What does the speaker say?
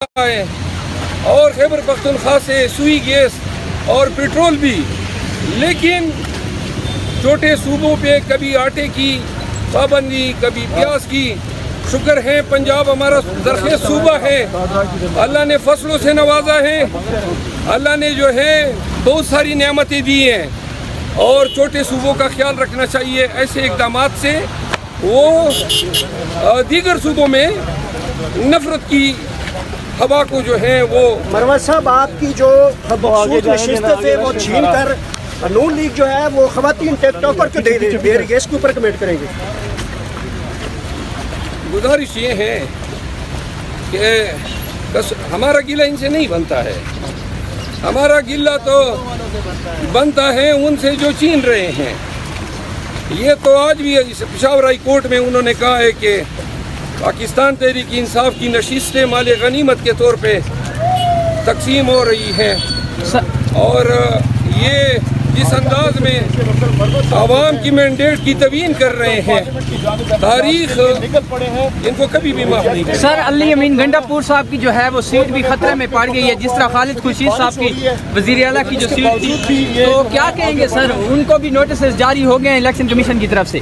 ہے اور خیبر پختونخوا سے سوئی گیس اور پیٹرول بھی، لیکن چھوٹے صوبوں پہ کبھی آٹے کی پابندی، کبھی پیاز کی. شکر ہے پنجاب ہمارا زرخیز صوبہ ہے، اللہ نے فصلوں سے نوازا ہے، اللہ نے جو ہے بہت ساری نعمتیں دی ہیں، اور چھوٹے صوبوں کا خیال رکھنا چاہیے. ایسے اقدامات سے وہ دیگر صوبوں میں نفرت کی ہوا کو جو ہے وہ. مروت صاحب، آپ کی جو مخصوص نشست ہے وہ چھین کر نون لیگ جو ہے وہ خواتین ٹیک ٹاک پر کیوں دے رہی ہے، اس کے اوپر کمنٹ کریں گے؟ گزارش یہ ہے کہ ہمارا گلہ ان سے نہیں بنتا ہے، ہمارا گلہ تو بنتا ہے ان سے جو چھین رہے ہیں. یہ تو آج بھی پشاور ہائی کورٹ میں انہوں نے کہا ہے کہ پاکستان تحریک انصاف کی نشستیں مال غنیمت کے طور پہ تقسیم ہو رہی ہیں، اور یہ جس انداز میں عوام کی مینڈیٹ کی توہین کر رہے ہیں، تاریخ ان کو کبھی بھی معاف نہیں کرے. سر، علی امین گنڈا پور صاحب کی جو ہے وہ سیٹ بھی خطرے میں پڑ گئی ہے، جس طرح خالد خورشید صاحب کی وزیر اعلیٰ کی جو سیٹ تھی، تو کیا کہیں گے سر؟ ان کو بھی نوٹسز جاری ہو گئے ہیں الیکشن کمیشن کی طرف سے.